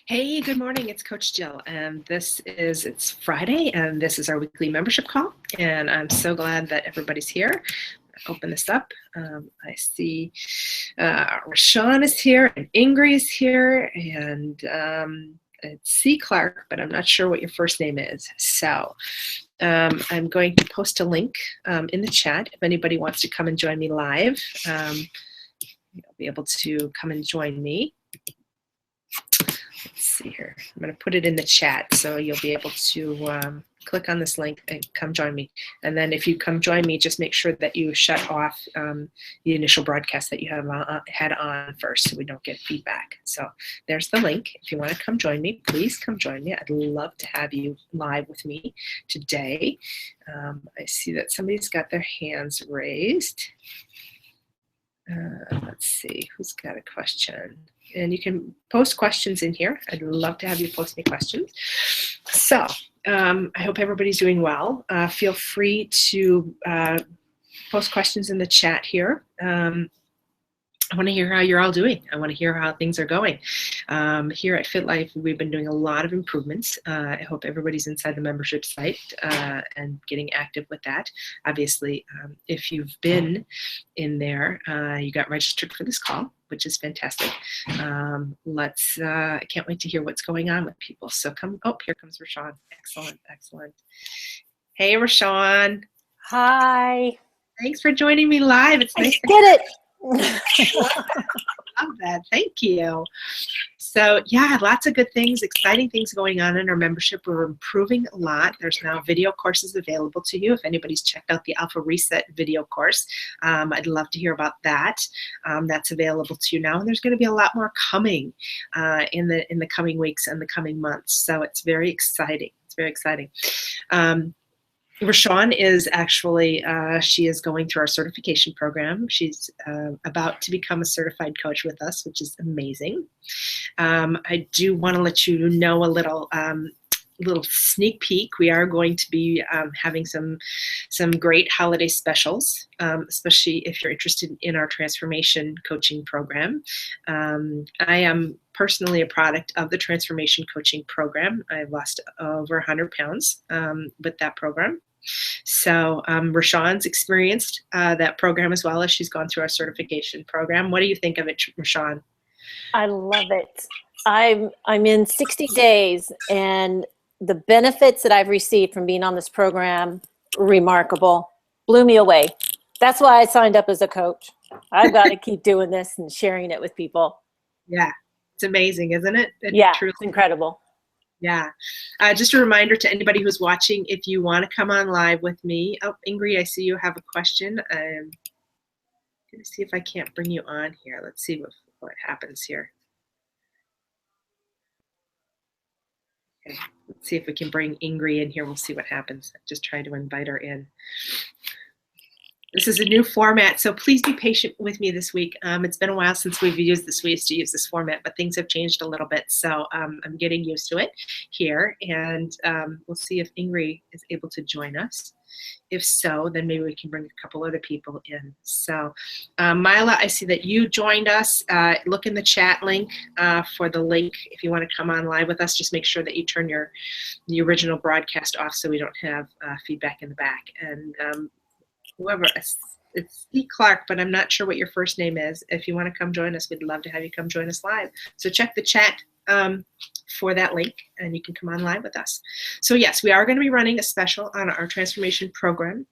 Hey, good morning. It's Coach Jill, and it's Friday, and this is our weekly membership call. And I'm so glad that everybody's here. Open this up. I see Rashawn is here, and Ingrid is here, and it's C. Clark, but I'm not sure what your first name is. So I'm going to post a link in the chat if anybody wants to come and join me live. You'll be able to come and join me. Let's see here. I'm going to put it in the chat so you'll be able to click on this link and come join me. And then if you come join me, just make sure that you shut off the initial broadcast that you have had on first so we don't get feedback. So there's the link. If you want to come join me, please come join me. I'd love to have you live with me today. I see that somebody's got their hands raised. Let's see, who's got a question? And you can post questions in here. I'd love to have you post me questions. So I hope everybody's doing well. Feel free to post questions in the chat here. I want to hear how you're all doing. I want to hear how things are going. Here at FitLife, we've been doing a lot of improvements. I hope everybody's inside the membership site and getting active with that. Obviously, if you've been in there, you got registered for this call, which is fantastic. I can't wait to hear what's going on with people. So here comes Rashawn. Excellent, excellent. Hey, Rashawn. Hi. Thanks for joining me live. It's nice to get it. Love that. Thank you. So yeah, lots of good things, exciting things going on in our membership. We're improving a lot. There's now video courses available to you. If anybody's checked out the Alpha Reset video course, I'd love to hear about that. That's available to you now. And there's going to be a lot more coming in the coming weeks and the coming months. So it's very exciting. It's very exciting. Rashawn is actually, she is going through our certification program. She's about to become a certified coach with us, which is amazing. I do want to let you know a little sneak peek. We are going to be having some great holiday specials, especially if you're interested in our transformation coaching program. I am personally a product of the transformation coaching program. I've lost over 100 pounds with that program. So Rashawn's experienced that program as well as she's gone through our certification program. What do you think of it, Rashawn? I love it. I'm in 60 days, and the benefits that I've received from being on this program, remarkable, blew me away. That's why I signed up as a coach. I've got to keep doing this and sharing it with people. Yeah, it's amazing, isn't it? It's incredible. Yeah. Just a reminder to anybody who's watching, if you want to come on live with me. Oh, Ingrid, I see you have a question. I'm going to see if I can't bring you on here. Let's see what happens here. Okay. Let's see if we can bring Ingrid in here. We'll see what happens. Just try to invite her in. This is a new format, so please be patient with me this week. It's been a while since we used to use this format, but things have changed a little bit, so I'm getting used to it here, and we'll see if Ingrid is able to join us. If so, then maybe we can bring a couple other people in. So, Mila, I see that you joined us. Look in the chat link for the link if you want to come on live with us. Just make sure that you turn the original broadcast off so we don't have feedback in the back. And whoever, it's C. Clark, but I'm not sure what your first name is. If you want to come join us, we'd love to have you come join us live. So check the chat for that link, and you can come on live with us. So yes, we are going to be running a special on our transformation program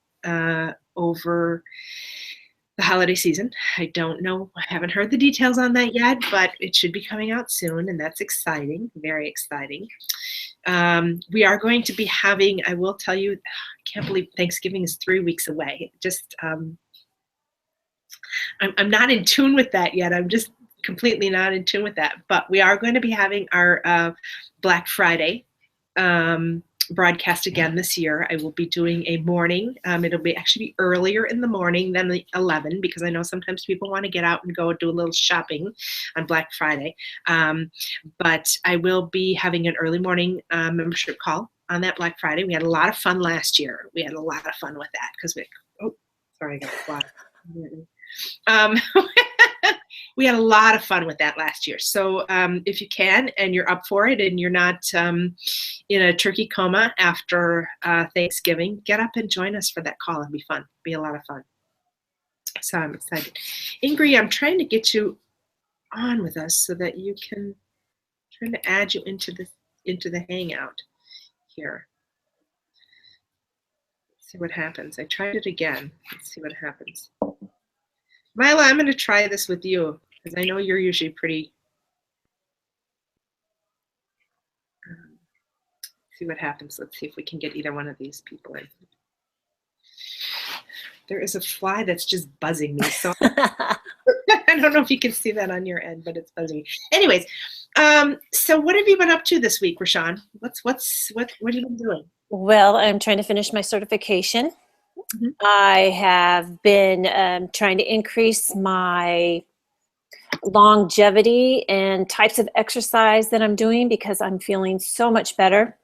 over the holiday season. I don't know, I haven't heard the details on that yet, but it should be coming out soon, and that's exciting, very exciting. We are going to be having, I will tell you, I can't believe Thanksgiving is 3 weeks away. Just, I'm not in tune with that yet. I'm just completely not in tune with that. But we are going to be having our Black Friday broadcast again this year. I will be doing a morning. It'll be actually earlier in the morning than the 11, because I know sometimes people want to get out and go do a little shopping on Black Friday. But I will be having an early morning membership call on that Black Friday. We had a lot of fun last year. We had a lot of fun with that because I got the fly. We had a lot of fun with that last year. So if you can and you're up for it and you're not in a turkey coma after Thanksgiving, get up and join us for that call. It'll be fun. It'll be a lot of fun. So I'm excited. Ingrid, I'm trying to get you on with us so that you can, trying to add you into the Hangout here. Let's see what happens. I tried it again. Let's see what happens. Mila, I'm going to try this with you because I know you're usually pretty. See what happens. Let's see if we can get either one of these people in. There is a fly that's just buzzing me. So I don't know if you can see that on your end, but it's buzzing me. Anyways, so what have you been up to this week, Rashawn? What have you been doing? Well, I'm trying to finish my certification. Mm-hmm. I have been trying to increase my longevity and types of exercise that I'm doing because I'm feeling so much better.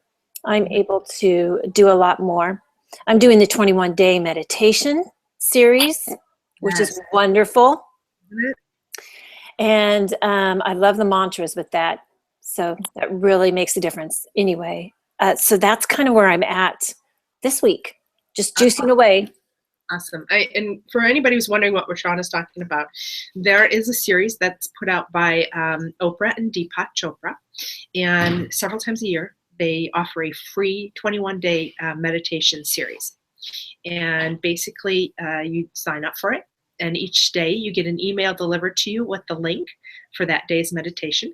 I'm able to do a lot more. I'm doing the 21-day meditation series, which is wonderful. And I love the mantras with that. So that really makes a difference anyway. So that's kind of where I'm at this week, just juicing away. Awesome. And for anybody who's wondering what Rashawn is talking about, there is a series that's put out by Oprah and Deepak Chopra. And several times a year, they offer a free 21-day meditation series. And basically, you sign up for it. And each day you get an email delivered to you with the link for that day's meditation.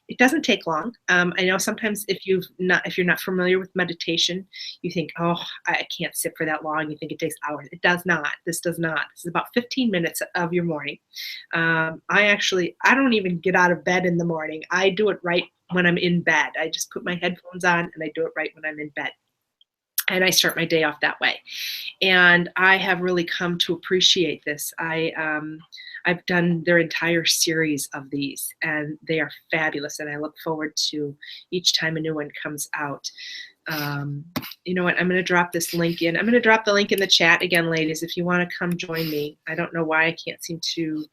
It doesn't take long. I know sometimes if you're not familiar with meditation, you think, oh, I can't sit for that long. You think it takes hours. It does not. This does not. This is about 15 minutes of your morning. I don't even get out of bed in the morning. I do it right when I'm in bed. I just put my headphones on and I do it right when I'm in bed. And I start my day off that way. And I have really come to appreciate this. I've done their entire series of these, and they are fabulous. And I look forward to each time a new one comes out. You know what? I'm going to drop this link in. I'm going to drop the link in the chat again, ladies, if you want to come join me. I don't know why I can't seem to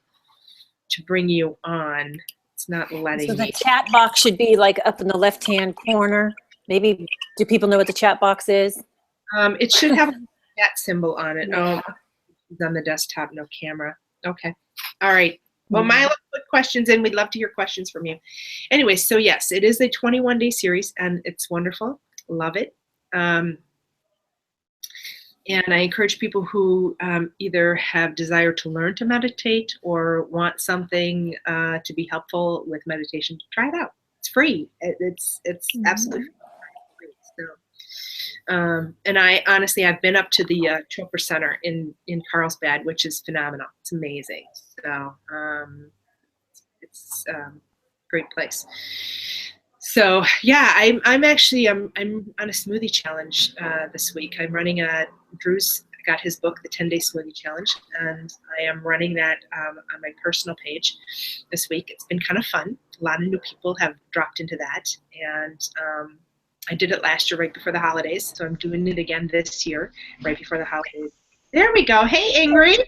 bring you on. It's not letting me. So the chat box should be like up in the left-hand corner. Maybe, do people know what the chat box is? It should have a chat symbol on it. Oh, it's on the desktop, no camera. Okay. All right. Well, Mila, put questions in. We'd love to hear questions from you. Anyway, so yes, it is a 21-day series, and it's wonderful. Love it. And I encourage people who either have desire to learn to meditate or want something to be helpful with meditation to try it out. It's free. It's absolutely free. And I've been up to the Chopra Center in Carlsbad, which is phenomenal. It's amazing. So it's a great place. So yeah, I'm on a smoothie challenge this week. I'm running Drew's got his book, The 10-Day Smoothie Challenge, and I am running that on my personal page this week. It's been kind of fun. A lot of new people have dropped into that, and I did it last year right before the holidays, so I'm doing it again this year right before the holidays. There we go. Hey, Ingrid.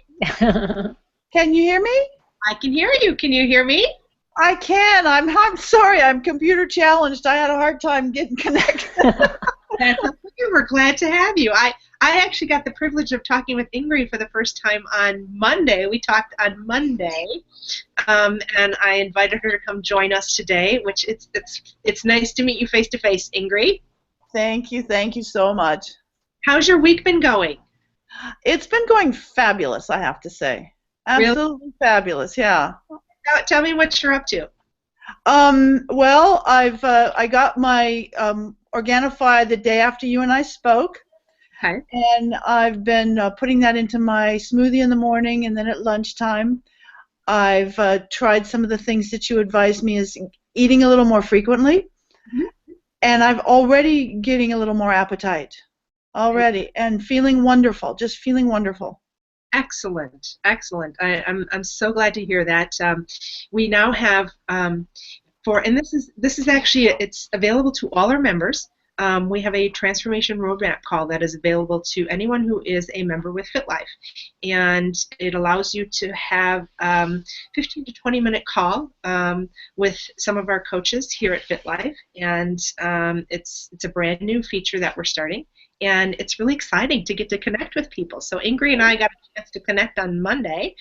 Can you hear me? I can hear you. Can you hear me? I can. I'm sorry. I'm computer challenged. I had a hard time getting connected. We're glad to have you. I actually got the privilege of talking with Ingrid for the first time on Monday. We talked on Monday, and I invited her to come join us today, which it's nice to meet you face to face, Ingrid. Thank you so much. How's your week been going? It's been going fabulous, I have to say. Absolutely really? Fabulous, yeah. Tell me what you're up to. Well, I got my Organifi the day after you and I spoke. Okay. And I've been putting that into my smoothie in the morning and then at lunchtime. I've tried some of the things that you advised me as eating a little more frequently. Mm-hmm. And I've already getting a little more appetite already and feeling wonderful, just feeling wonderful. Excellent, excellent. I'm so glad to hear that. We now have and this is actually, it's available to all our members. we have a transformation roadmap call that is available to anyone who is a member with FitLife. And it allows you to have 15 to 20-minute call with some of our coaches here at FitLife. And it's a brand new feature that we're starting. And it's really exciting to get to connect with people. So Ingrid and I got a chance to connect on Monday,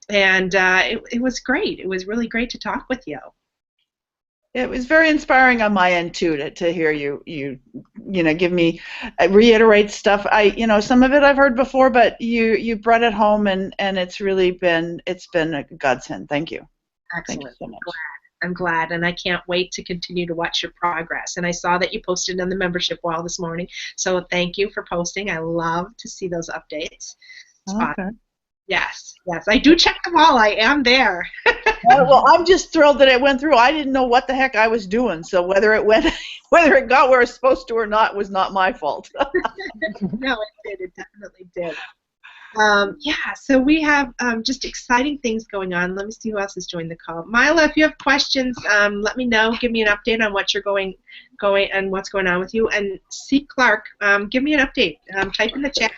and it was great. It was really great to talk with you. It was very inspiring on my end too to hear you give me reiterate stuff. Some of it I've heard before, but you brought it home, and it's really been a godsend. Thank you. Excellent. Thank you so much. I'm glad, and I can't wait to continue to watch your progress. And I saw that you posted on the membership wall this morning, so thank you for posting. I love to see those updates. Okay. Yes, I do check them all. I am there. Well, I'm just thrilled that it went through. I didn't know what the heck I was doing, so whether it got where it's supposed to or not was not my fault. No, it did. It definitely did. So we have just exciting things going on. Let me see who else has joined the call. Mila, if you have questions, let me know. Give me an update on what you're going and what's going on with you. And C. Clark, give me an update. Type in the chat.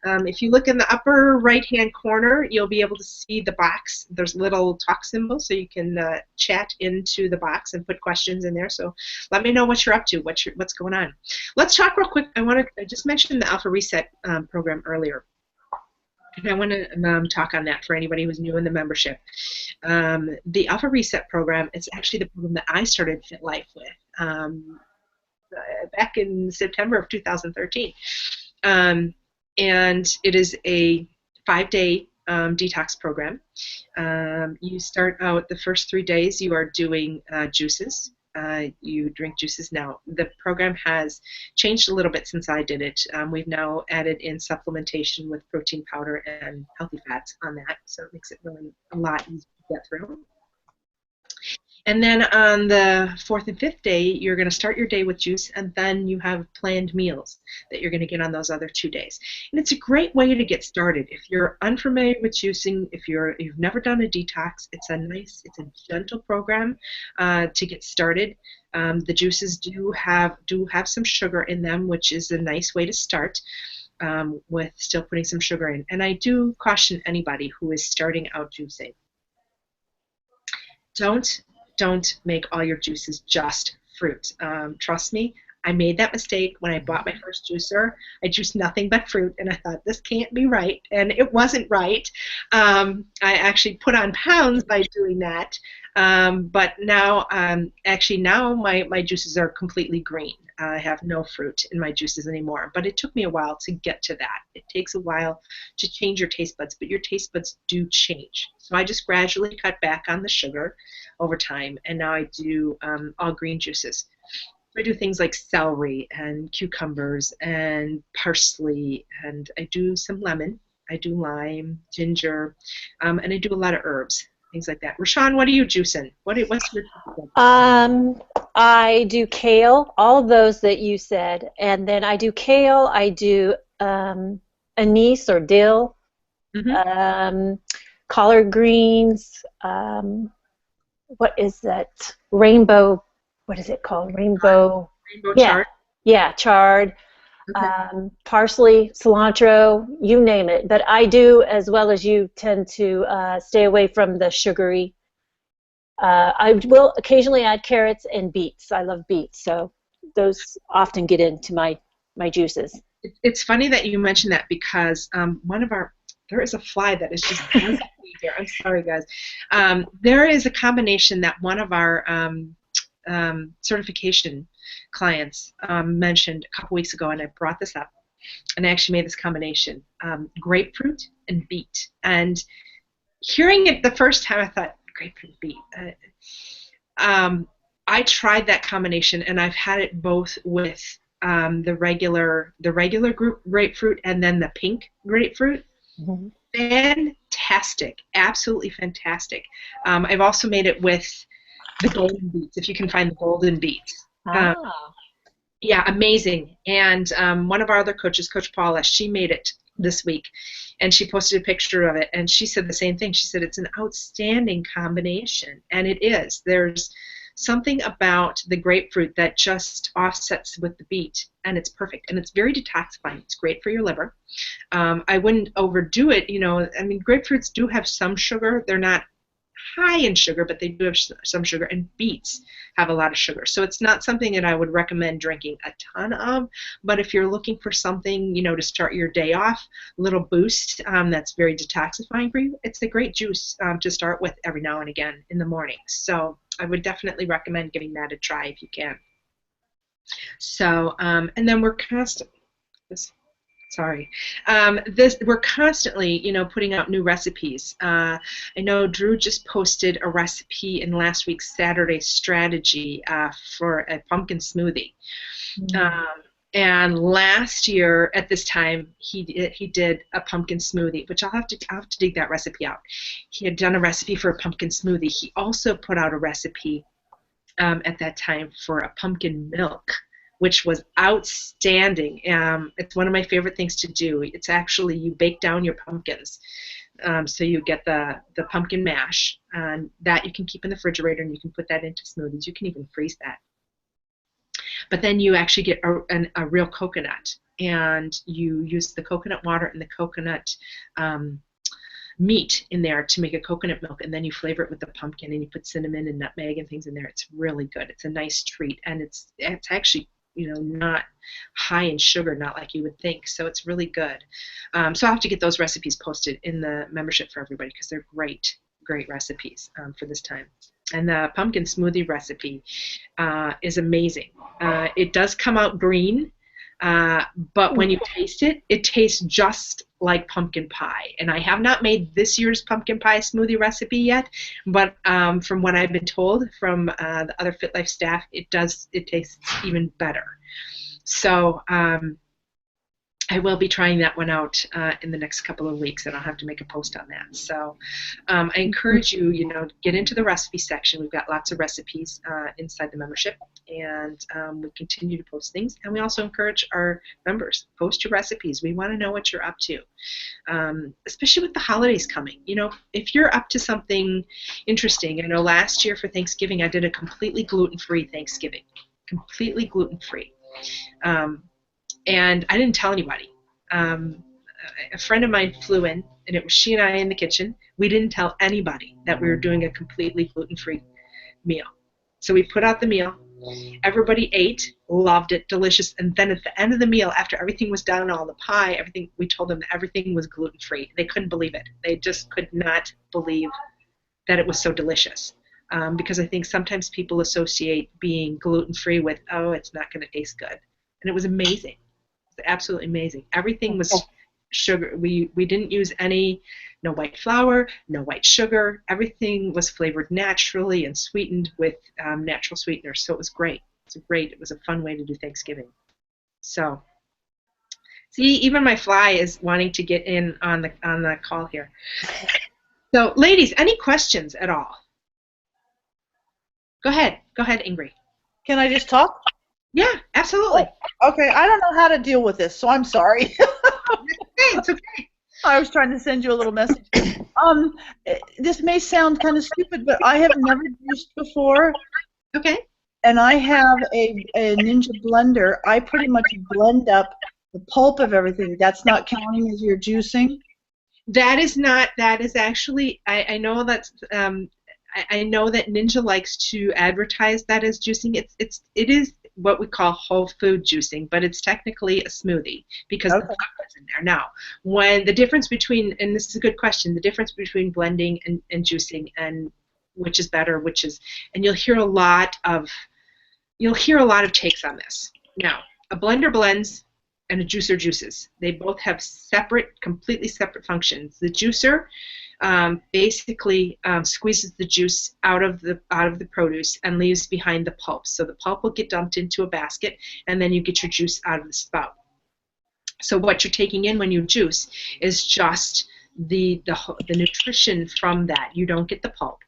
If you look in the upper right-hand corner, you'll be able to see the box. There's a little talk symbol, so you can chat into the box and put questions in there. So let me know what you're up to, what's going on. Let's talk real quick. I just mentioned the Alpha Reset program earlier. And I want to talk on that for anybody who's new in the membership. The Alpha Reset program is actually the program that I started FitLife with back in September of 2013. And it is a 5-day detox program. You start out the first 3 days, you are doing juices. You drink juices now. The program has changed a little bit since I did it. We've now added in supplementation with protein powder and healthy fats on that, so it makes it really a lot easier to get through. And then on the 4th and 5th day, you're going to start your day with juice, and then you have planned meals that you're going to get on those other 2 days. And it's a great way to get started. If you're unfamiliar with juicing, if you've never done a detox, it's a gentle program to get started. The juices do have some sugar in them, which is a nice way to start with still putting some sugar in. And I do caution anybody who is starting out juicing, don't make all your juices just fruit. Trust me, I made that mistake when I bought my first juicer. I juiced nothing but fruit, and I thought, this can't be right, and it wasn't right. I actually put on pounds by doing that, but now, now my juices are completely green. I have no fruit in my juices anymore, but it took me a while to get to that. It takes a while to change your taste buds, but your taste buds do change. So I just gradually cut back on the sugar over time, and now I do all green juices. I do things like celery and cucumbers and parsley, and I do some lemon. I do lime, ginger, and I do a lot of herbs, things like that. Rashawn, what are you juicing? What's your I do kale, all of those that you said, and then I do kale. I do anise or dill, collard greens. What is that? Rainbow. What is it called? Rainbow chard? Yeah, chard. Okay. Parsley, cilantro, you name it. But I do, as well as you, tend to stay away from the sugary. I will occasionally add carrots and beets. I love beets, so those often get into my juices. It's funny that you mentioned that, because there is a fly that is just buzzing me here. I'm sorry, guys. There is a combination that one of our certification clients mentioned a couple weeks ago, and I brought this up, and I actually made this combination: grapefruit and beet. And hearing it the first time, I thought, grapefruit and beet. I tried that combination, and I've had it both with the regular grapefruit and then the pink grapefruit. Mm-hmm. Fantastic, absolutely fantastic. I've also made it with the golden beets, if you can find the golden beets. Yeah, amazing. And one of our other coaches, Coach Paula, she made it this week, and she posted a picture of it, and she said the same thing. She said it's an outstanding combination, and it is. There's something about the grapefruit that just offsets with the beet, and it's perfect. And it's very detoxifying. It's great for your liver. I wouldn't overdo it. I mean, grapefruits do have some sugar. They're not high in sugar, but they do have some sugar, and beets have a lot of sugar. So it's not something that I would recommend drinking a ton of, but if you're looking for something, to start your day off, a little boost that's very detoxifying for you, it's a great juice to start with every now and again in the morning. So I would definitely recommend giving that a try if you can. So, and then we're we're constantly, putting out new recipes. I know Drew just posted a recipe in last week's Saturday strategy for a pumpkin smoothie. And last year at this time, he did a pumpkin smoothie, which I'll have to dig that recipe out. He had done a recipe for a pumpkin smoothie. He also put out a recipe at that time for a pumpkin milk, which was outstanding. It's one of my favorite things to do. It's actually, you bake down your pumpkins. So you get the pumpkin mash, and that you can keep in the refrigerator, and you can put that into smoothies. You can even freeze that. But then you actually get a real coconut, and you use the coconut water and the coconut meat in there to make a coconut milk, and then you flavor it with the pumpkin, and you put cinnamon and nutmeg and things in there. It's really good. It's a nice treat, and it's actually not high in sugar, not like you would think. So it's really good. So I'll have to get those recipes posted in the membership for everybody, because they're great recipes for this time. And the pumpkin smoothie recipe is amazing. It does come out green, but when you taste it, it tastes just like pumpkin pie. And I have not made this year's pumpkin pie smoothie recipe yet, but from what I've been told from the other FitLife staff, it tastes even better. So I will be trying that one out in the next couple of weeks, and I'll have to make a post on that. So I encourage you, get into the recipe section. We've got lots of recipes inside the membership, and we continue to post things. And we also encourage our members, post your recipes. We want to know what you're up to, especially with the holidays coming. If you're up to something interesting. I know last year for Thanksgiving, I did a completely gluten-free Thanksgiving, completely gluten-free. And I didn't tell anybody. A friend of mine flew in, and it was she and I in the kitchen. We didn't tell anybody that we were doing a completely gluten-free meal. So we put out the meal. Everybody ate, loved it, delicious. And then at the end of the meal, after everything was done, all the pie, everything, we told them that everything was gluten-free. They couldn't believe it. They just could not believe that it was so delicious. Because I think sometimes people associate being gluten-free with, oh, it's not going to taste good. And it was amazing. Absolutely amazing. Everything was sugar. We didn't use no white flour, no white sugar. Everything was flavored naturally and sweetened with natural sweeteners. So it was great. It was a fun way to do Thanksgiving. So, see, even my fly is wanting to get in on the call here. So, ladies, any questions at all? Go ahead, Ingrid. Can I just talk? Yeah, absolutely. Okay, I don't know how to deal with this, so I'm sorry. It's okay. I was trying to send you a little message. This may sound kind of stupid, but I have never juiced before. Okay. And I have a Ninja blender. I pretty much blend up the pulp of everything. That's not counting as your juicing? That is not. That is actually. I know that's. I know that Ninja likes to advertise that as juicing. It is what we call whole food juicing, but it's technically a smoothie because the pulp is in there. Now, when the difference between, and this is a good question, the difference between blending and juicing, and which is better, and you'll hear a lot of takes on this. Now, a blender blends and a juicer juices. They both have completely separate functions. The juicer basically squeezes the juice out of the produce and leaves behind the pulp. So the pulp will get dumped into a basket, and then you get your juice out of the spout. So what you're taking in when you juice is just the nutrition from that. You don't get the pulp.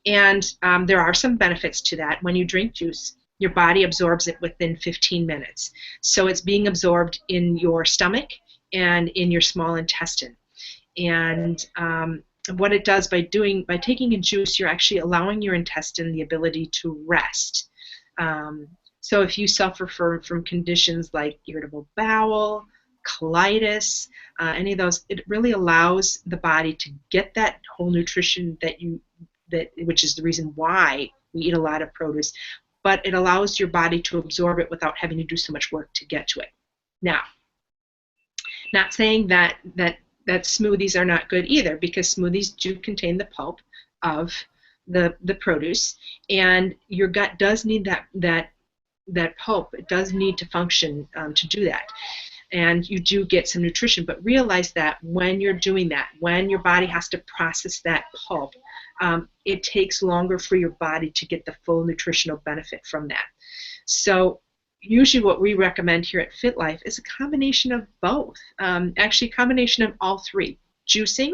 And there are some benefits to that. When you drink juice, your body absorbs it within 15 minutes. So it's being absorbed in your stomach and in your small intestine. And what it does by taking a juice, you're actually allowing your intestine the ability to rest. So if you suffer from conditions like irritable bowel, colitis, any of those, it really allows the body to get that whole nutrition which is the reason why we eat a lot of produce, but it allows your body to absorb it without having to do so much work to get to it. Now, not saying that smoothies are not good either, because smoothies do contain the pulp of the produce, and your gut does need that pulp. It does need to function to do that. And you do get some nutrition, but realize that when you're doing that, when your body has to process that pulp, it takes longer for your body to get the full nutritional benefit from that. So usually what we recommend here at FitLife is a combination of both. Actually, a combination of all three: juicing,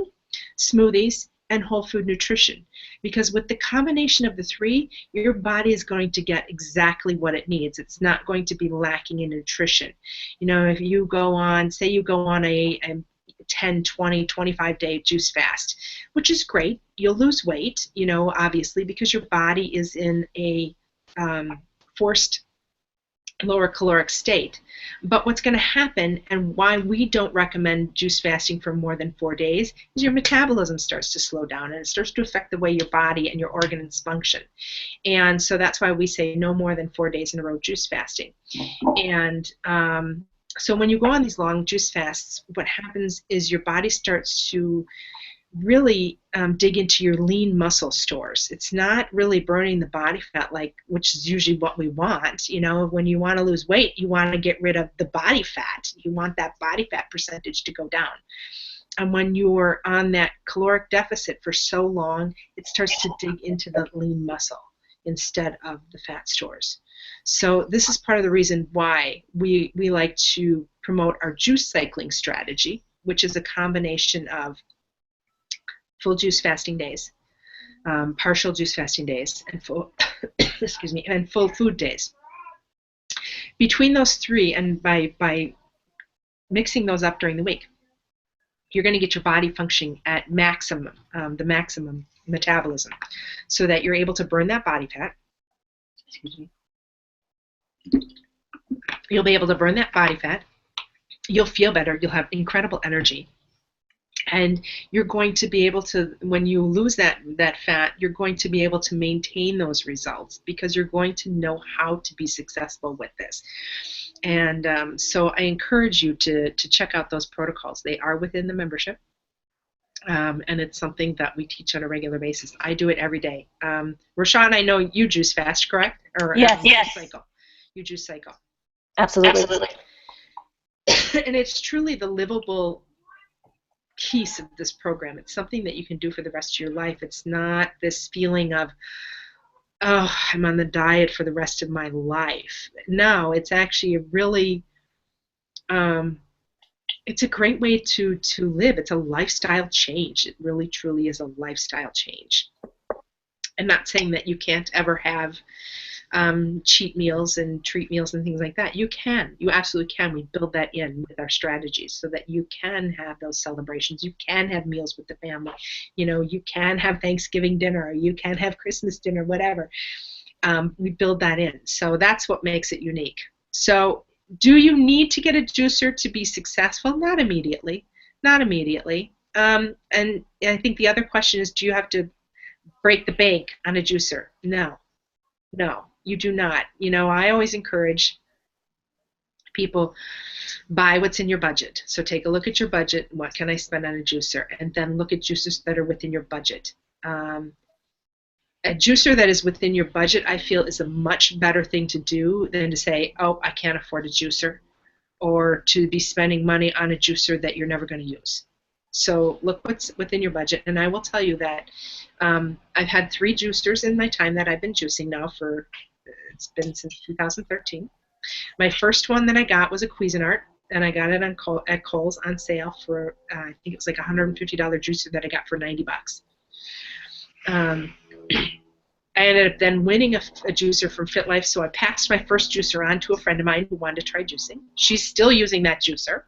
smoothies, and whole food nutrition. Because with the combination of the three, your body is going to get exactly what it needs. It's not going to be lacking in nutrition. You know, if you go on, say you go on a 10, 20, 25-day juice fast, which is great. You'll lose weight, you know, obviously, because your body is in a forced lower caloric state. But what's going to happen, and why we don't recommend juice fasting for more than 4 days, is your metabolism starts to slow down, and it starts to affect the way your body and your organs function. And so that's why we say no more than 4 days in a row juice fasting. And so when you go on these long juice fasts, what happens is your body starts to really dig into your lean muscle stores. It's not really burning the body fat, which is usually what we want. You know, when you want to lose weight, you want to get rid of the body fat. You want that body fat percentage to go down. And when you're on that caloric deficit for so long, it starts to dig into the lean muscle instead of the fat stores. So this is part of the reason why we like to promote our juice cycling strategy, which is a combination of full juice fasting days, partial juice fasting days, and full and full food days. Between those three, and by mixing those up during the week, you're going to get your body functioning at maximum, the maximum metabolism, so that you're able to burn that body fat. You'll be able to burn that body fat. You'll feel better. You'll have incredible energy. And you're going to be able to, when you lose that fat, you're going to be able to maintain those results, because you're going to know how to be successful with this. And so I encourage you to check out those protocols. They are within the membership. And it's something that we teach on a regular basis. I do it every day. Rashawn, I know you juice fast, correct? Or yes. Juice cycle. You juice cycle. Absolutely. And it's truly the livable piece of this program. It's something that you can do for the rest of your life. It's not this feeling of, oh, I'm on the diet for the rest of my life. No, it's actually a really, it's a great way to live. It's a lifestyle change. It really, truly is a lifestyle change. I'm not saying that you can't ever have cheat meals and treat meals and things like that. You can. You absolutely can. We build that in with our strategies so that you can have those celebrations. You can have meals with the family. You know, you can have Thanksgiving dinner, or you can have Christmas dinner, whatever. We build that in. So that's what makes it unique. So do you need to get a juicer to be successful? Not immediately. Not immediately. And I think the other question is, do you have to break the bank on a juicer? No. No, you do not. You know, I always encourage people, buy what's in your budget. So take a look at your budget. What can I spend on a juicer? And then look at juicers that are within your budget. A juicer that is within your budget, I feel, is a much better thing to do than to say, oh, I can't afford a juicer, or to be spending money on a juicer that you're never going to use. So look what's within your budget. And I will tell you that I've had 3 juicers in my time that I've been juicing now for, it's been since 2013. My first one that I got was a Cuisinart, and I got it at Kohl's on sale for, I think it was like a $150 juicer that I got for $90. I ended up then winning a juicer from FitLife, so I passed my first juicer on to a friend of mine who wanted to try juicing. She's still using that juicer.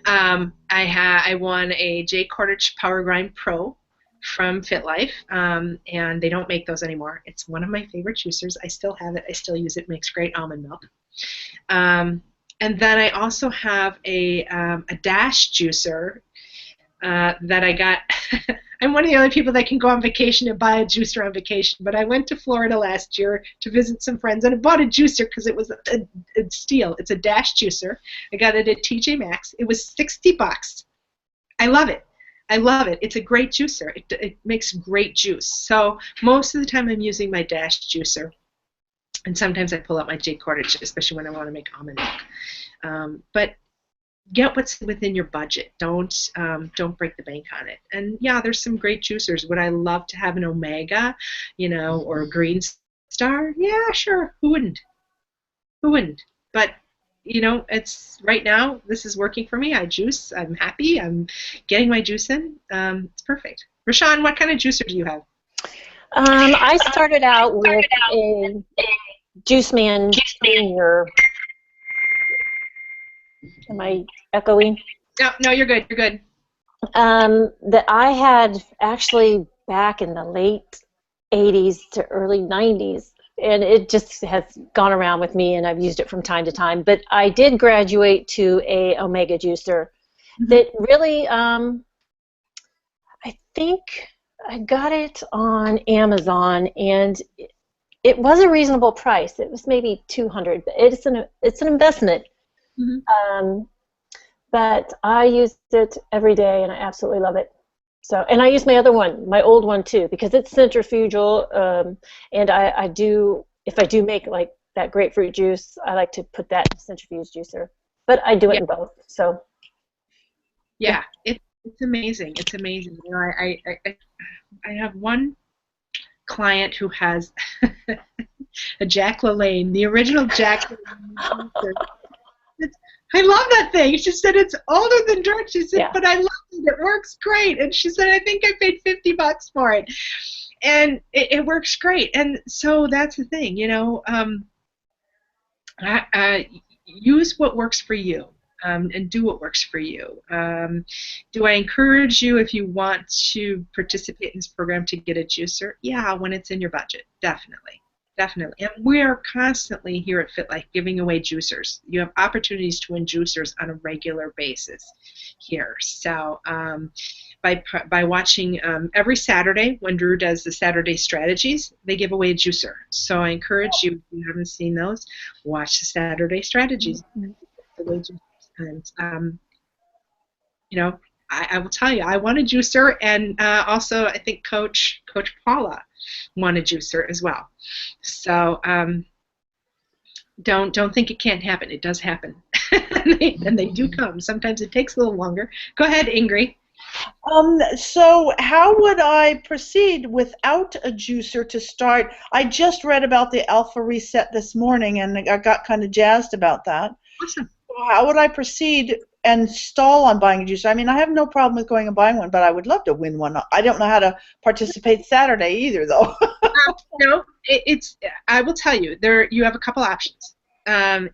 I won a J. Cordich Power Grind Pro from FitLife, and they don't make those anymore. It's one of my favorite juicers. I still have it. I still use it. It makes great almond milk. And then I also have a Dash juicer that I got. I'm one of the only people that can go on vacation and buy a juicer on vacation, but I went to Florida last year to visit some friends, and I bought a juicer because it was a steal. It's a Dash juicer. I got it at TJ Maxx. It was $60. I love it. I love it. It's a great juicer. It makes great juice. So most of the time I'm using my Dash juicer, and sometimes I pull out my J. Cordich, especially when I want to make almond milk. But get what's within your budget. Don't break the bank on it. And yeah, there's some great juicers. Would I love to have an Omega, or a Green Star? Yeah, sure. Who wouldn't? Who wouldn't? But it's right now. This is working for me. I juice. I'm happy. I'm getting my juice in. It's perfect. Rashawn, what kind of juicer do you have? I started out with a Juice Man Junior. Am I echoing? No, you're good. You're good. That I had actually back in the late 80s to early 90s, and it just has gone around with me, and I've used it from time to time. But I did graduate to a Omega juicer that really, I think I got it on Amazon, and it was a reasonable price. It was maybe $200, but it's an investment. But I use it every day, and I absolutely love it. So, and I use my other one, my old one too, because it's centrifugal. And I do, if I do make like that grapefruit juice, I like to put that in a centrifuge juicer. But I do it in both. So. Yeah, it's amazing. It's amazing. I have one client who has a Jack LaLanne, the original Jack LaLanne. I love that thing. She said it's older than George. She said, but I love it. It works great. And she said, I think I paid $50 for it. And it works great. And so that's the thing, use what works for you. And do what works for you. Do I encourage you, if you want to participate in this program, to get a juicer? Yeah, when it's in your budget, definitely. Definitely. And we are constantly here at FitLife giving away juicers. You have opportunities to win juicers on a regular basis here. So by watching every Saturday when Drew does the Saturday strategies, they give away a juicer. So I encourage you, if you haven't seen those, watch the Saturday strategies. And I will tell you, I won a juicer, and also I think Coach Paula won a juicer as well. So don't think it can't happen. It does happen, and they do come. Sometimes it takes a little longer. Go ahead, Ingrid. So how would I proceed without a juicer to start? I just read about the Alpha Reset this morning, and I got kind of jazzed about that. Awesome. How would I proceed and stall on buying a juicer? I mean, I have no problem with going and buying one, but I would love to win one. I don't know how to participate Saturday either, though. No, I will tell you, you have a couple options.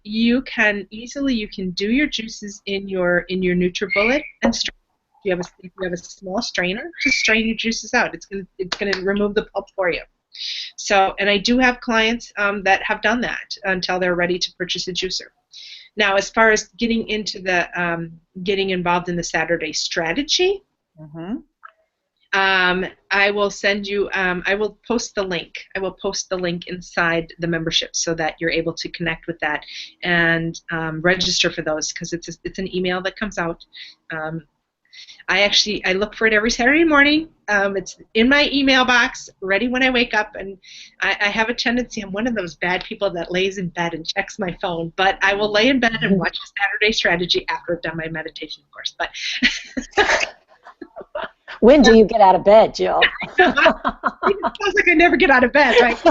You can do your juices in your NutriBullet and strain. If you have a small strainer, just strain your juices out. It's gonna remove the pulp for you. So, and I do have clients that have done that until they're ready to purchase a juicer. Now, as far as getting into the getting involved in the Saturday strategy, I will send you. I will post the link. I will post the link inside the membership so that you're able to connect with that and register for those, because it's an email that comes out. I look for it every Saturday morning. It's in my email box, ready when I wake up, and I have a tendency, I'm one of those bad people that lays in bed and checks my phone, but I will lay in bed and watch the Saturday strategy after I've done my meditation, of course. But when do you get out of bed, Jill? It sounds like I never get out of bed, right?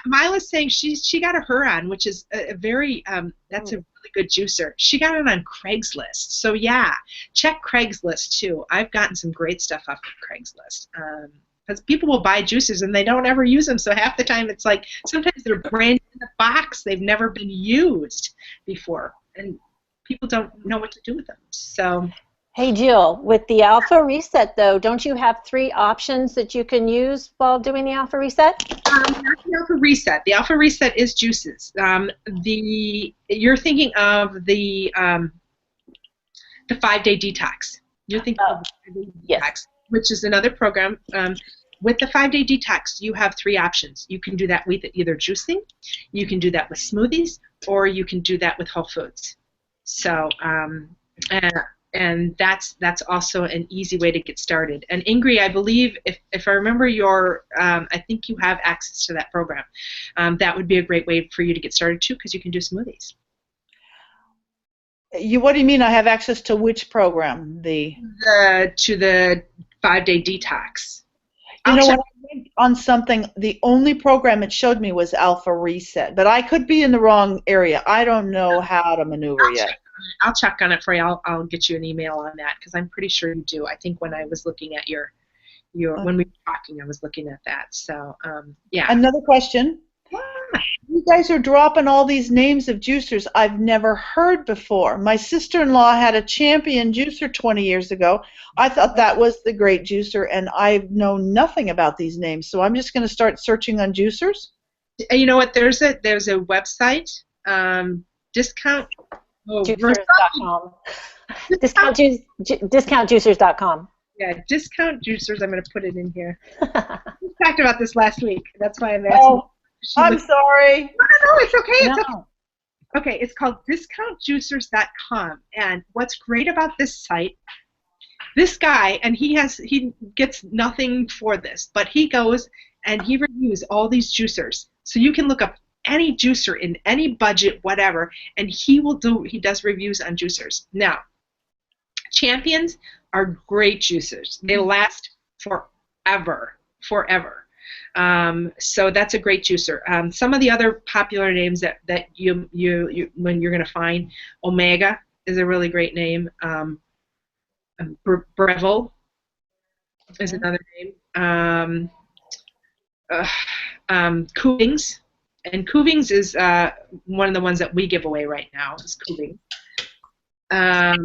Mila's saying she got a Huron, which is a very that's a really good juicer. She got it on Craigslist. So yeah, check Craigslist too. I've gotten some great stuff off of Craigslist. because people will buy juicers and they don't ever use them. So half the time it's like sometimes they're brand new in the box. They've never been used before. And people don't know what to do with them. So, Hey, Jill, with the Alpha Reset, though, don't you have 3 options that you can use while doing the Alpha Reset? not the Alpha Reset. The Alpha Reset is juices. You're thinking of the 5-day detox. You're thinking of the 5-day Yes. detox, which is another program. With the 5-day detox, you have 3 options. You can do that with either juicing, you can do that with smoothies, or you can do that with whole foods. So, and that's also an easy way to get started. And Ingrid, I believe, if I remember I think you have access to that program. That would be a great way for you to get started too, because you can do smoothies. What do you mean I have access to which program? To the 5-day detox. You know, I'll when I went on something, the only program it showed me was Alpha Reset, but I could be in the wrong area. I don't know how to maneuver yet. I'll check on it for you. I'll get you an email on that because I'm pretty sure you do. I think when I was looking at your when we were talking, I was looking at that. So yeah. Another question. Yeah. You guys are dropping all these names of juicers I've never heard before. My sister-in-law had a Champion juicer 20 years ago. I thought that was the great juicer, and I know nothing about these names. So I'm just going to start searching on juicers. You know what? There's a website, discount. Oh, Juicers.com. Discountjuicers.com. Yeah, discount juicers. I'm going to put it in here. We talked about this last week. That's why I'm asking. Oh, I'm sorry. No, it's okay. It's okay. No. Okay, it's called discountjuicers.com. And what's great about this site, this guy, and he gets nothing for this, but he goes and he reviews all these juicers. So you can look up any juicer in any budget, whatever, and he does reviews on juicers. Now, Champions are great juicers. They last forever. So that's a great juicer. Some of the other popular names that you when you're going to find, Omega is a really great name. Breville is another name. Kuvings, and Kuvings is one of the ones that we give away right now. Is Kuvings.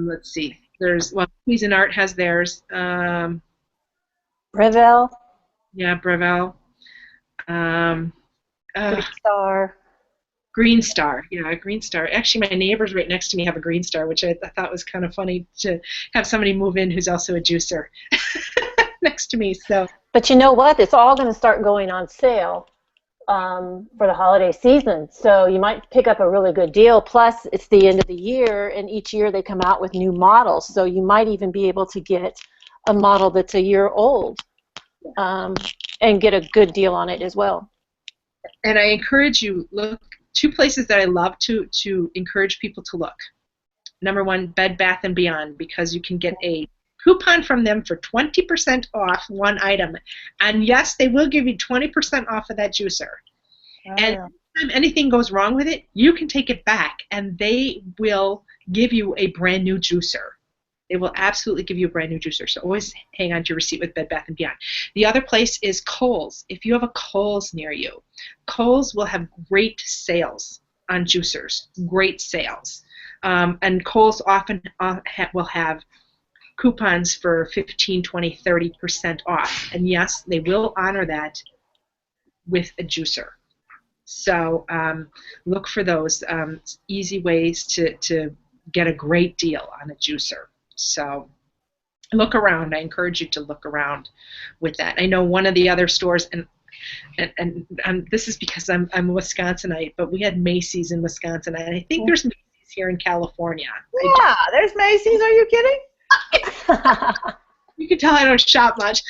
Let's see. There's Cuisinart has theirs. Breville. Yeah, Breville. Good Star. Green Star. Yeah, Green Star. Actually, my neighbors right next to me have a Green Star, which I thought was kind of funny to have somebody move in who's also a juicer next to me. So. But you know what? It's all going to start going on sale for the holiday season. So you might pick up a really good deal. Plus, it's the end of the year, and each year they come out with new models. So you might even be able to get a model that's a year old and get a good deal on it as well. And I encourage you, look, 2 places that I love to encourage people to look. Number 1, Bed Bath & Beyond, because you can get a coupon from them for 20% off one item. And yes, they will give you 20% off of that juicer. Oh, and anytime anything goes wrong with it, you can take it back, and they will give you a brand new juicer. They will absolutely give you a brand new juicer. So always hang on to your receipt with Bed Bath & Beyond. The other place is Kohl's. If you have a Kohl's near you, Kohl's will have great sales on juicers, great sales. And Kohl's often will have coupons for 15, 20, 30% off. And yes, they will honor that with a juicer. So look for those easy ways to get a great deal on a juicer. So look around. I encourage you to look around with that. I know one of the other stores, and this is because I'm a Wisconsinite, but we had Macy's in Wisconsin, and I think there's Macy's here in California. Yeah, there's Macy's. Are you kidding? You can tell I don't shop much.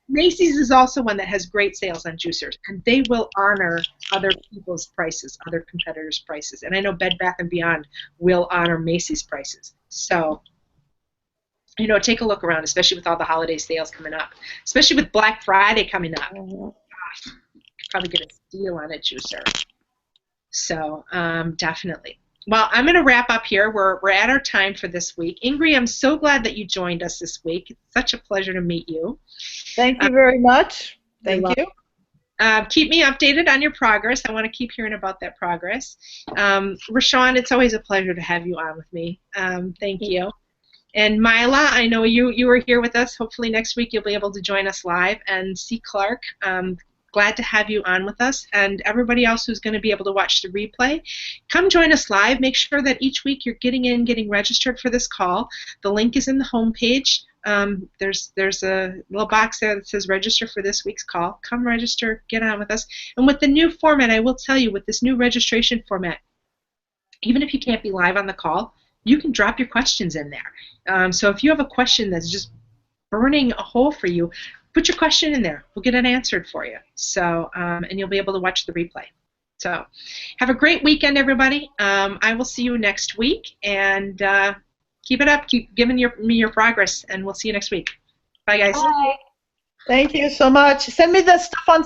Macy's is also one that has great sales on juicers, and they will honor other people's prices, other competitors' prices. And I know Bed Bath & Beyond will honor Macy's prices. So, take a look around, especially with all the holiday sales coming up, especially with Black Friday coming up. Gosh, you could probably get a steal on a juicer. So, definitely. Well, I'm going to wrap up here. We're at our time for this week. Ingrid, I'm so glad that you joined us this week. It's such a pleasure to meet you. Thank you very much. Thank You're you. Keep me updated on your progress. I want to keep hearing about that progress. Rashawn, it's always a pleasure to have you on with me. Thank you. And Mila, I know you were here with us. Hopefully next week you'll be able to join us live. And C. Clark, glad to have you on with us. And everybody else who's going to be able to watch the replay, come join us live. Make sure that each week you're getting registered for this call. The link is in the homepage. There's a little box there that says register for this week's call. Come register, get on with us. And with the new format, I will tell you, with this new registration format, even if you can't be live on the call, you can drop your questions in there. So if you have a question that's just burning a hole for you, put your question in there. We'll get it answered for you. So, and you'll be able to watch the replay. So have a great weekend, everybody. I will see you next week. And keep it up. Keep giving me your progress. And we'll see you next week. Bye, guys. Bye. Thank you so much. Send me the stuff on